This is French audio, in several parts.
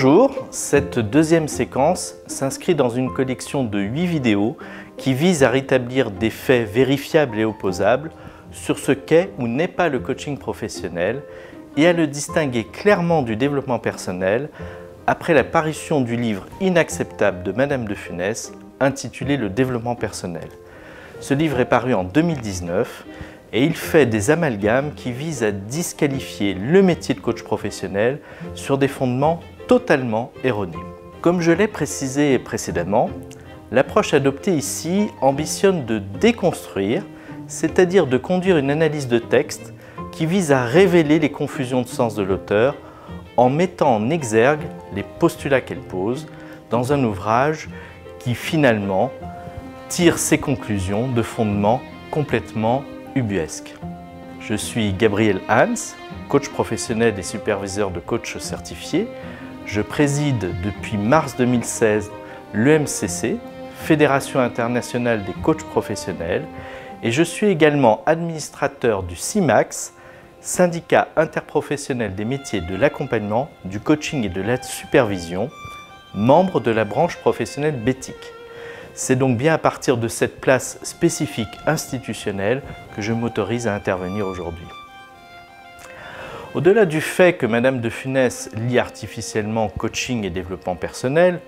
Bonjour, cette deuxième séquence s'inscrit dans une collection de 8 vidéos qui visent à rétablir des faits vérifiables et opposables sur ce qu'est ou n'est pas le coaching professionnel et à le distinguer clairement du développement personnel après la parution du livre inacceptable de Madame de Funès intitulé Le développement personnel. Ce livre est paru en 2019 et il fait des amalgames qui visent à disqualifier le métier de coach professionnel sur des fondements totalement erronés. Comme je l'ai précisé précédemment, l'approche adoptée ici ambitionne de déconstruire, c'est-à-dire de conduire une analyse de texte qui vise à révéler les confusions de sens de l'auteur en mettant en exergue les postulats qu'elle pose dans un ouvrage qui finalement tire ses conclusions de fondements complètement ubuesques. Je suis Gabriel Hans, coach professionnel et superviseur de coach certifié. Je préside depuis mars 2016 l'EMCC, Fédération internationale des coachs professionnels, et je suis également administrateur du CIMAX, syndicat interprofessionnel des métiers de l'accompagnement, du coaching et de la supervision, membre de la branche professionnelle BETIC. C'est donc bien à partir de cette place spécifique institutionnelle que je m'autorise à intervenir aujourd'hui. Au-delà du fait que Madame de Funès lie artificiellement coaching et développement personnel,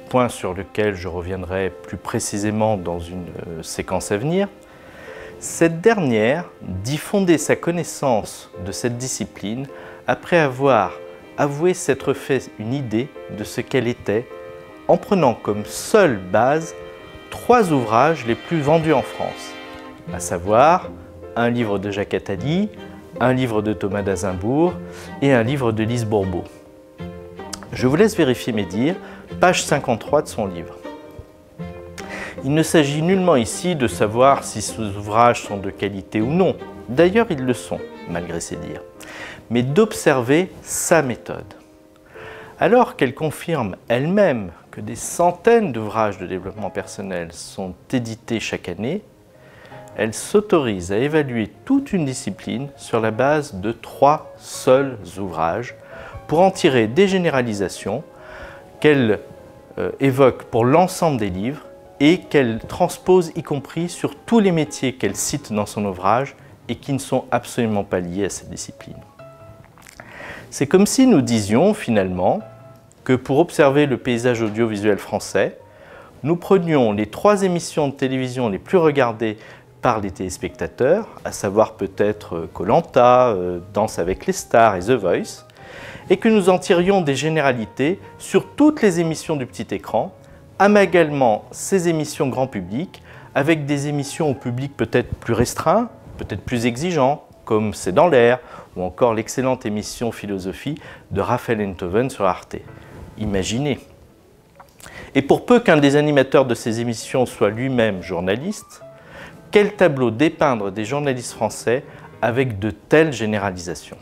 point sur lequel je reviendrai plus précisément dans une séquence à venir, cette dernière dit fonder sa connaissance de cette discipline après avoir avoué s'être fait une idée de ce qu'elle était en prenant comme seule base 3 ouvrages les plus vendus en France, à savoir un livre de Jacques Attali, un livre de Thomas d'Azinbourg et un livre de Lise Bourbeau. Je vous laisse vérifier mes dires, page 53 de son livre. Il ne s'agit nullement ici de savoir si ces ouvrages sont de qualité ou non, d'ailleurs ils le sont, malgré ses dires, mais d'observer sa méthode. Alors qu'elle confirme elle-même que des centaines d'ouvrages de développement personnel sont édités chaque année, elle s'autorise à évaluer toute une discipline sur la base de 3 seuls ouvrages pour en tirer des généralisations qu'elle évoque pour l'ensemble des livres et qu'elle transpose y compris sur tous les métiers qu'elle cite dans son ouvrage et qui ne sont absolument pas liés à cette discipline. C'est comme si nous disions finalement que pour observer le paysage audiovisuel français, nous prenions les 3 émissions de télévision les plus regardées par les téléspectateurs, à savoir peut-être Koh-Lanta, Danse avec les stars et The Voice, et que nous en tirions des généralités sur toutes les émissions du petit écran, amalgamant ces émissions grand public avec des émissions au public peut-être plus restreint, peut-être plus exigeant, comme C'est dans l'air, ou encore l'excellente émission Philosophie de Raphaël Enthoven sur Arte. Imaginez. Et pour peu qu'un des animateurs de ces émissions soit lui-même journaliste, quel tableau dépeindre des journalistes français avec de telles généralisations?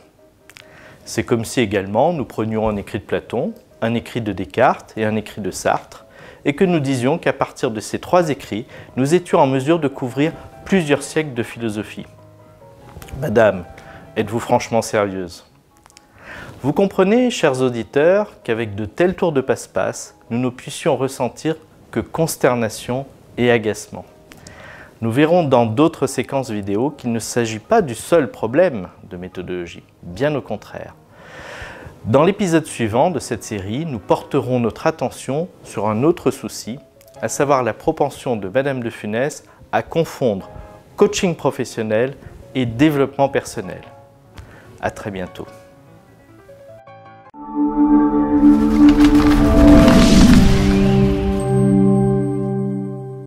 C'est comme si également nous prenions un écrit de Platon, un écrit de Descartes et un écrit de Sartre, et que nous disions qu'à partir de ces 3 écrits, nous étions en mesure de couvrir plusieurs siècles de philosophie. Madame, êtes-vous franchement sérieuse? Vous comprenez, chers auditeurs, qu'avec de tels tours de passe-passe, nous ne puissions ressentir que consternation et agacement. Nous verrons dans d'autres séquences vidéo qu'il ne s'agit pas du seul problème de méthodologie, bien au contraire. Dans l'épisode suivant de cette série, nous porterons notre attention sur un autre souci, à savoir la propension de Madame de Funès à confondre coaching professionnel et développement personnel. À très bientôt.